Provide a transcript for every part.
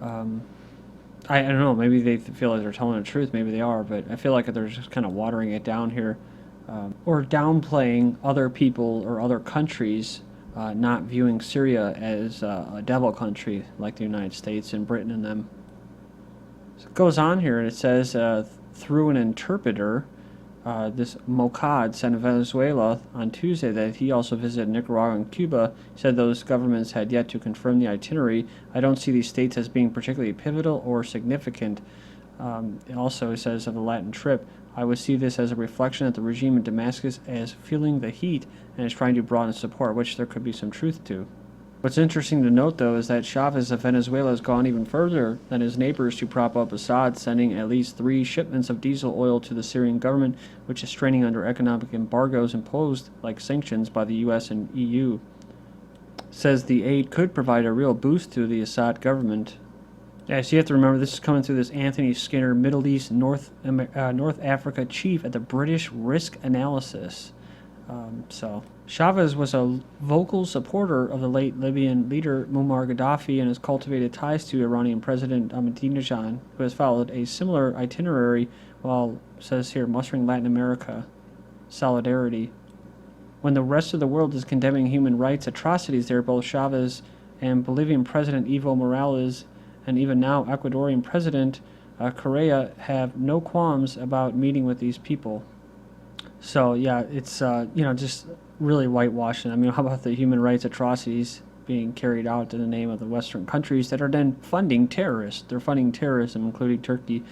I don't know, maybe they feel like they're telling the truth, maybe they are, but I feel like they're just kind of watering it down here, or downplaying other people or other countries, not viewing Syria as a devil country like the United States and Britain and them. So it goes on here and it says, through an interpreter, this Mocad sent to Venezuela on Tuesday that he also visited Nicaragua and Cuba. He said those governments had yet to confirm the itinerary. I don't see these states as being particularly pivotal or significant. It also says of the Latin trip, I would see this as a reflection that the regime in Damascus is feeling the heat and is trying to broaden support, which there could be some truth to. What's interesting to note, though, is that Chavez of Venezuela has gone even further than his neighbors to prop up Assad, sending at least 3 shipments of diesel oil to the Syrian government, which is straining under economic embargoes imposed, like sanctions, by the U.S. and EU. Says the aid could provide a real boost to the Assad government. Yeah, so you have to remember this is coming through this Anthony Skinner, Middle East, North Africa chief at the British Risk Analysis. So Chavez was a vocal supporter of the late Libyan leader Muammar Gaddafi and has cultivated ties to Iranian President Ahmadinejad, who has followed a similar itinerary while, says here, mustering Latin America solidarity. When the rest of the world is condemning human rights atrocities there, both Chavez and Bolivian President Evo Morales and even now Ecuadorian President Correa have no qualms about meeting with these people. So yeah, it's just really whitewashing. I mean, how about the human rights atrocities being carried out in the name of the Western countries that are then funding terrorists? They're funding terrorism, including Turkey,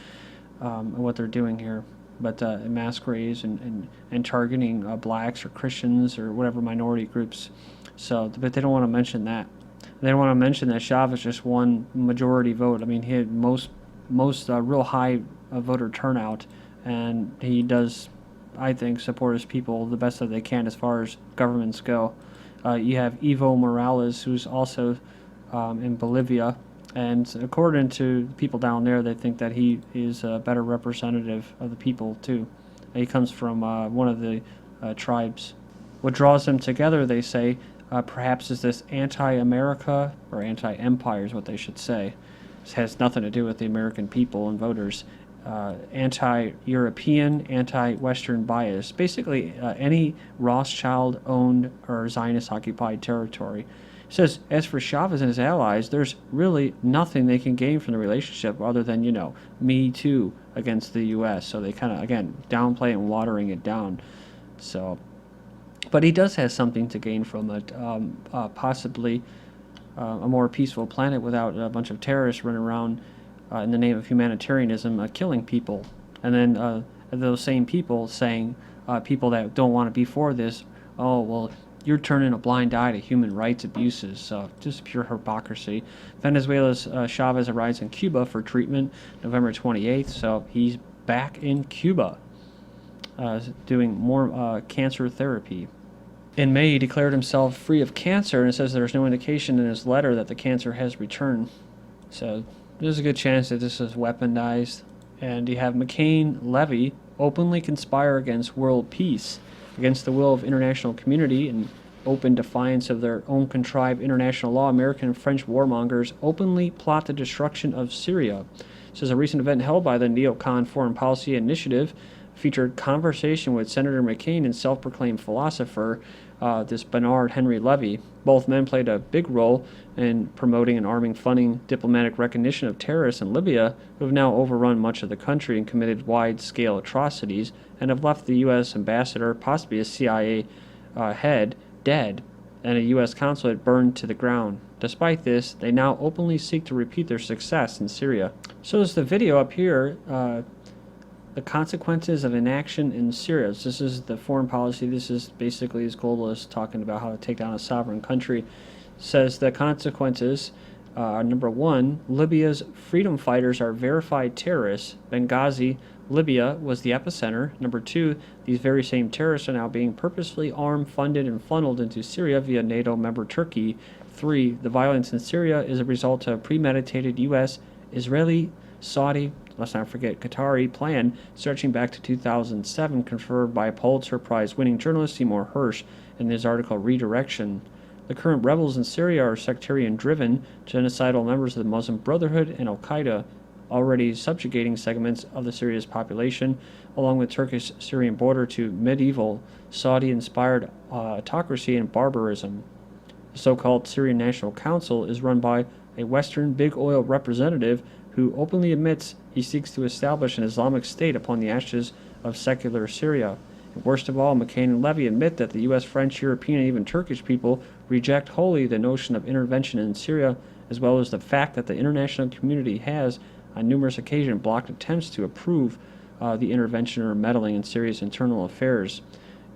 and what they're doing here. But mass graves and targeting blacks or Christians or whatever minority groups. So, but they don't want to mention that. They don't want to mention that Chavez just won majority vote. I mean, he had most real high voter turnout, and he does, I think, support his people the best that they can as far as governments go. You have Evo Morales, who's also in Bolivia, and according to people down there, they think that he is a better representative of the people, too. He comes from one of the tribes. What draws them together, they say, perhaps is this anti-America, or anti-empire is what they should say. This has nothing to do with the American people and voters. Anti-European, anti-Western bias. Basically, any Rothschild-owned or Zionist-occupied territory. It says, as for Chavez and his allies, there's really nothing they can gain from the relationship other than, me too against the U.S. So they kind of, again, downplay and watering it down. So, but he does have something to gain from it, possibly a more peaceful planet without a bunch of terrorists running around in the name of humanitarianism, killing people. And then those same people saying, people that don't want to be for this, oh, well, you're turning a blind eye to human rights abuses. So just pure hypocrisy. Venezuela's Chavez arrives in Cuba for treatment November 28th. So he's back in Cuba doing more cancer therapy. In May, he declared himself free of cancer, and it says there's no indication in his letter that the cancer has returned. So there's a good chance that this is weaponized. And you have McCain-Levy openly conspire against world peace, against the will of international community, in open defiance of their own contrived international law. American and French warmongers openly plot the destruction of Syria. This is a recent event held by the Neocon Foreign Policy Initiative, featured conversation with Senator McCain and self-proclaimed philosopher, this Bernard Henry Levy. Both men played a big role in promoting and arming, funding diplomatic recognition of terrorists in Libya, who have now overrun much of the country and committed wide-scale atrocities, and have left the U.S. ambassador, possibly a CIA head, dead, and a U.S. consulate burned to the ground. Despite this, they now openly seek to repeat their success in Syria. So there's the video up here, the consequences of inaction in Syria. This is the foreign policy. This is basically these globalists talking about how to take down a sovereign country. Says the consequences are, number 1, Libya's freedom fighters are verified terrorists. Benghazi, Libya was the epicenter. Number 2, these very same terrorists are now being purposefully armed, funded, and funneled into Syria via NATO member Turkey. 3, the violence in Syria is a result of premeditated U.S., Israeli, Saudi, let's not forget Qatari plan stretching back to 2007, confirmed by Pulitzer Prize winning journalist Seymour Hersh in his article Redirection. The current rebels in Syria are sectarian-driven, genocidal members of the Muslim Brotherhood and Al-Qaeda, already subjugating segments of the Syria's population, along with Turkish-Syrian border to medieval Saudi-inspired autocracy and barbarism. The so-called Syrian National Council is run by a Western big oil representative who openly admits he seeks to establish an Islamic state upon the ashes of secular Syria. And worst of all, McCain and Levy admit that the U.S., French, European, and even Turkish people reject wholly the notion of intervention in Syria, as well as the fact that the international community has, on numerous occasions, blocked attempts to approve the intervention or meddling in Syria's internal affairs.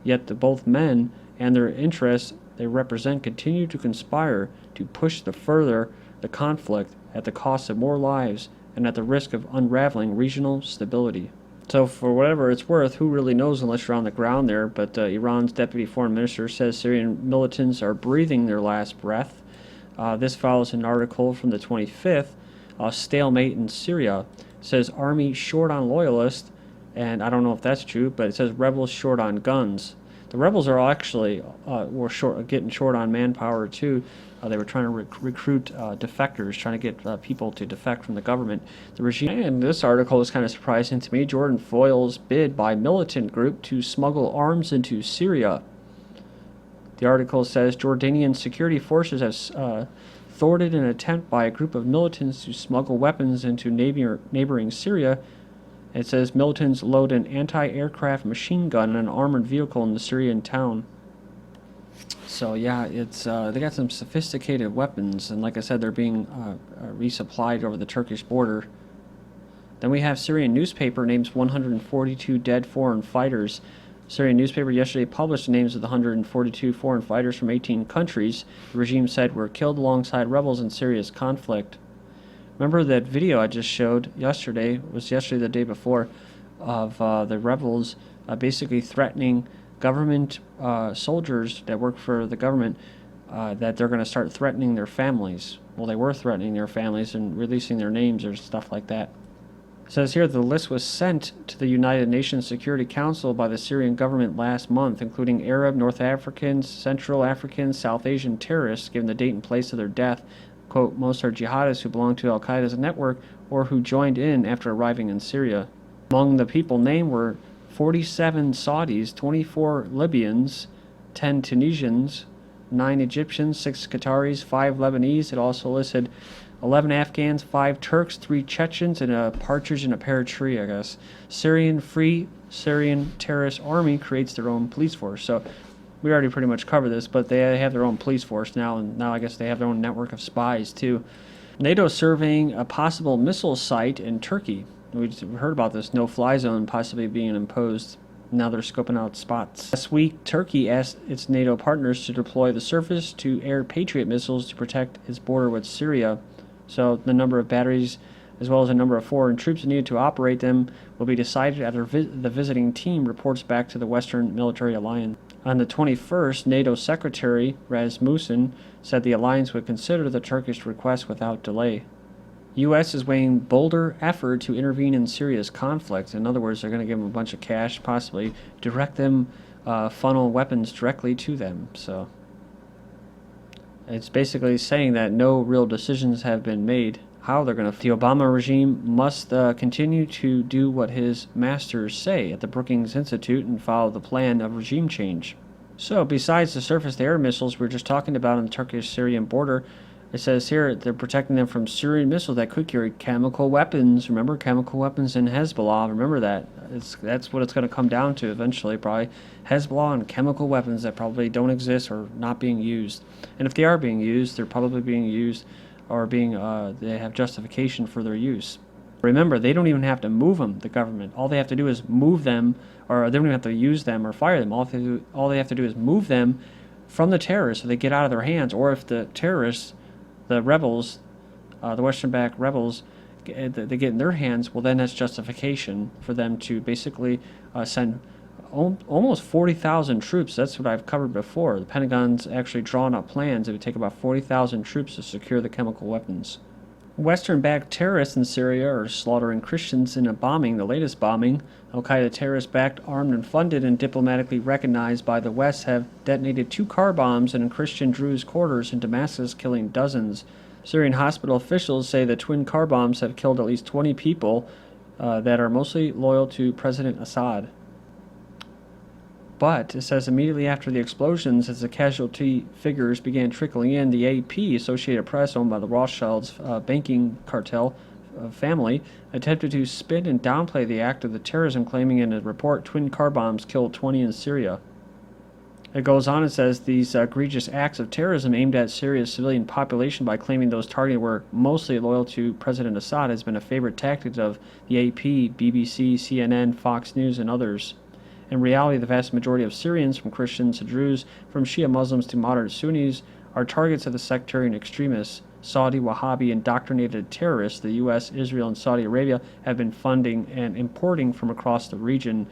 Yet both men and their interests they represent continue to conspire to push further the conflict at the cost of more lives and at the risk of unraveling regional stability. So for whatever it's worth, who really knows unless you're on the ground there, but Iran's deputy foreign minister says Syrian militants are breathing their last breath. This follows an article from the 25th, Stalemate in Syria. It says army short on loyalists, and I don't know if that's true, but it says rebels short on guns. The rebels are actually getting short on manpower too. They were trying to recruit defectors, trying to get people to defect from the government. The regime, and this article is kind of surprising to me, Jordan foils bid by militant group to smuggle arms into Syria. The article says Jordanian security forces have thwarted an attempt by a group of militants to smuggle weapons into neighboring Syria. It says militants load an anti-aircraft machine gun in an armored vehicle in the Syrian town. So yeah, it's they got some sophisticated weapons, and like I said, they're being resupplied over the Turkish border. Then we have Syrian newspaper names 142 dead foreign fighters. Syrian newspaper yesterday published the names of the 142 foreign fighters from 18 countries the regime said were killed alongside rebels in Syria's conflict. Remember that video I just showed yesterday, the day before, of the rebels basically threatening government soldiers that work for the government that they're going to start threatening their families. Well, they were threatening their families and releasing their names or stuff like that. It says here the list was sent to the United Nations Security Council by the Syrian government last month, including Arab, North Africans, Central Africans, South Asian terrorists, given the date and place of their death. Quote, most are jihadists who belong to Al-Qaeda's network or who joined in after arriving in Syria. Among the people named were 47 Saudis, 24 Libyans, 10 Tunisians, 9 Egyptians, 6 Qataris, 5 Lebanese. It also listed 11 Afghans, 5 Turks, 3 Chechens, and a partridge in a pear tree, I guess. Free Syrian Terrorist Army creates their own police force. So we already pretty much covered this, but they have their own police force now, and now I guess they have their own network of spies too. NATO surveying a possible missile site in Turkey. We heard about this no-fly zone possibly being imposed. Now they're scoping out spots. Last week, Turkey asked its NATO partners to deploy the surface-to-air Patriot missiles to protect its border with Syria. So the number of batteries, as well as the number of foreign troops needed to operate them, will be decided after the visiting team reports back to the Western Military Alliance. On the 21st, NATO Secretary Rasmussen said the alliance would consider the Turkish request without delay. U.S. is weighing bolder effort to intervene in Syria's conflict. In other words, they're going to give them a bunch of cash, possibly direct them, funnel weapons directly to them. So it's basically saying that no real decisions have been made how they're going to. The Obama regime must continue to do what his masters say at the Brookings Institute and follow the plan of regime change. So besides the surface-to-air missiles we were just talking about on the Turkish-Syrian border, it says here they're protecting them from Syrian missiles that could carry chemical weapons. Remember, chemical weapons in Hezbollah. Remember that. That's what it's going to come down to eventually, probably. Hezbollah and chemical weapons that probably don't exist or not being used. And if they are being used, they're probably being used or they have justification for their use. Remember, they don't even have to move them, the government. All they have to do is move them, or they don't even have to use them or fire them. All they have to do is move them from the terrorists so they get out of their hands. Or if the terrorists, the rebels, the Western-backed rebels, they get in their hands, well, then that's justification for them to basically send almost 40,000 troops. That's what I've covered before. The Pentagon's actually drawn up plans. It would take about 40,000 troops to secure the chemical weapons. Western-backed terrorists in Syria are slaughtering Christians in a bombing, the latest bombing. Al-Qaeda terrorist-backed, armed and funded, and diplomatically recognized by the West have detonated 2 car bombs in Christian Druze quarters in Damascus, killing dozens. Syrian hospital officials say the twin car bombs have killed at least 20 people that are mostly loyal to President Assad. But it says immediately after the explosions, as the casualty figures began trickling in, the AP, Associated Press, owned by the Rothschilds banking cartel family, attempted to spin and downplay the act of the terrorism, claiming in a report twin car bombs killed 20 in Syria. It goes on and says these egregious acts of terrorism aimed at Syria's civilian population by claiming those targeted were mostly loyal to President Assad has been a favorite tactic of the AP, BBC, CNN, Fox News, and others. In reality, the vast majority of Syrians, from Christians to Druze, from Shia Muslims to moderate Sunnis, are targets of the sectarian extremists. Saudi Wahhabi indoctrinated terrorists the U.S., Israel, and Saudi Arabia have been funding and importing from across the region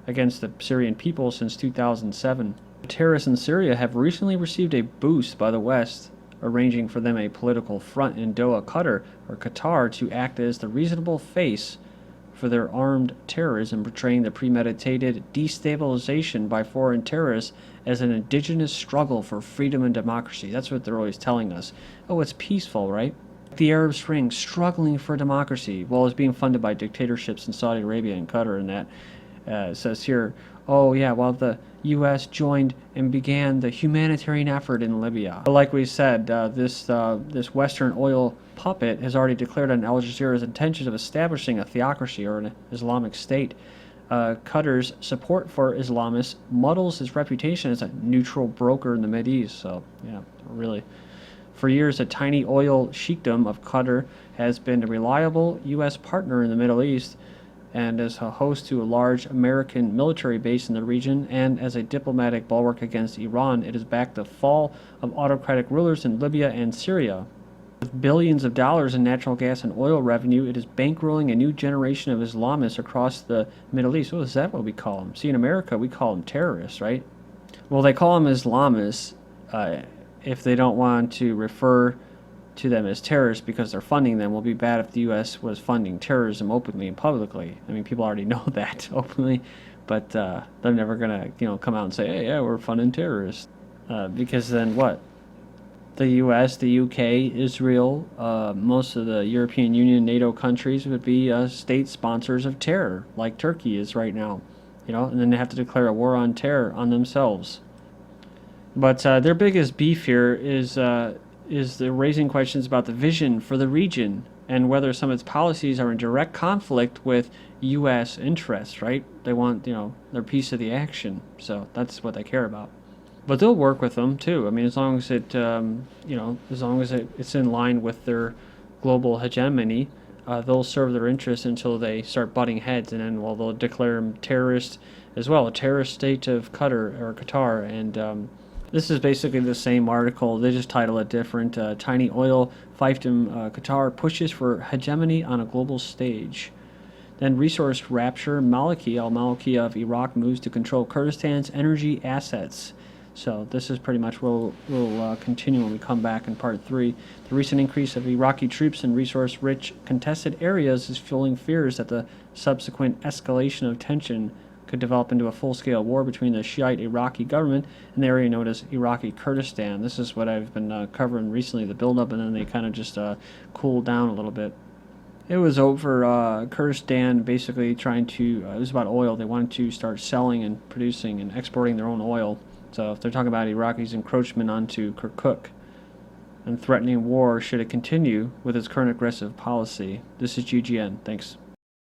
against the Syrian people since 2007. The terrorists in Syria have recently received a boost by the West, arranging for them a political front in Doha, Qatar, to act as the reasonable face for their armed terrorism, portraying the premeditated destabilization by foreign terrorists as an indigenous struggle for freedom and democracy. That's what they're always telling us. Oh, it's peaceful, right? The Arab Spring, struggling for democracy, while it's being funded by dictatorships in Saudi Arabia and Qatar, and that it says here, oh yeah, while the U.S. joined and began the humanitarian effort in Libya. But like we said, this Western oil puppet has already declared on Al Jazeera's intention of establishing a theocracy or an Islamic state. Qatar's support for Islamists muddles his reputation as a neutral broker in the Mideast. So, yeah, really. For years, the tiny oil sheikdom of Qatar has been a reliable U.S. partner in the Middle East, and as a host to a large American military base in the region, and as a diplomatic bulwark against Iran, it has backed the fall of autocratic rulers in Libya and Syria. With billions of dollars in natural gas and oil revenue, it is bankrolling a new generation of Islamists across the Middle East. What is that what we call them? See, in America, we call them terrorists, right? Well, they call them Islamists if they don't want to refer to them as terrorists because they're funding them. Will be bad if the U.S. was funding terrorism openly and publicly. I mean, people already know that openly, but they're never gonna, come out and say, "Hey, yeah, we're funding terrorists," because then what? The U.S., the U.K., Israel, most of the European Union, NATO countries would be state sponsors of terror, like Turkey is right now, and then they have to declare a war on terror on themselves. But their biggest beef here is they're raising questions about the vision for the region and whether some of its policies are in direct conflict with U.S. interests, right? They want, their piece of the action. So that's what they care about. But they'll work with them, too. I mean, as long as it's in line with their global hegemony, they'll serve their interests until they start butting heads, and then, they'll declare them terrorist as well, a terrorist state of Qatar, and this is basically the same article. They just title it different. Tiny oil fiefdom Qatar pushes for hegemony on a global stage. Then resource rapture. Maliki al-Maliki of Iraq moves to control Kurdistan's energy assets. So this is pretty much where we'll continue when we come back in part 3. The recent increase of Iraqi troops in resource-rich contested areas is fueling fears that the subsequent escalation of tension could develop into a full-scale war between the Shiite Iraqi government and the area known as Iraqi Kurdistan. This is what I've been covering recently, the build-up, and then they kind of just cooled down a little bit. It was over Kurdistan basically trying to, it was about oil. They wanted to start selling and producing and exporting their own oil. So if they're talking about Iraqi's encroachment onto Kirkuk and threatening war should it continue with its current aggressive policy. This is GGN. Thanks.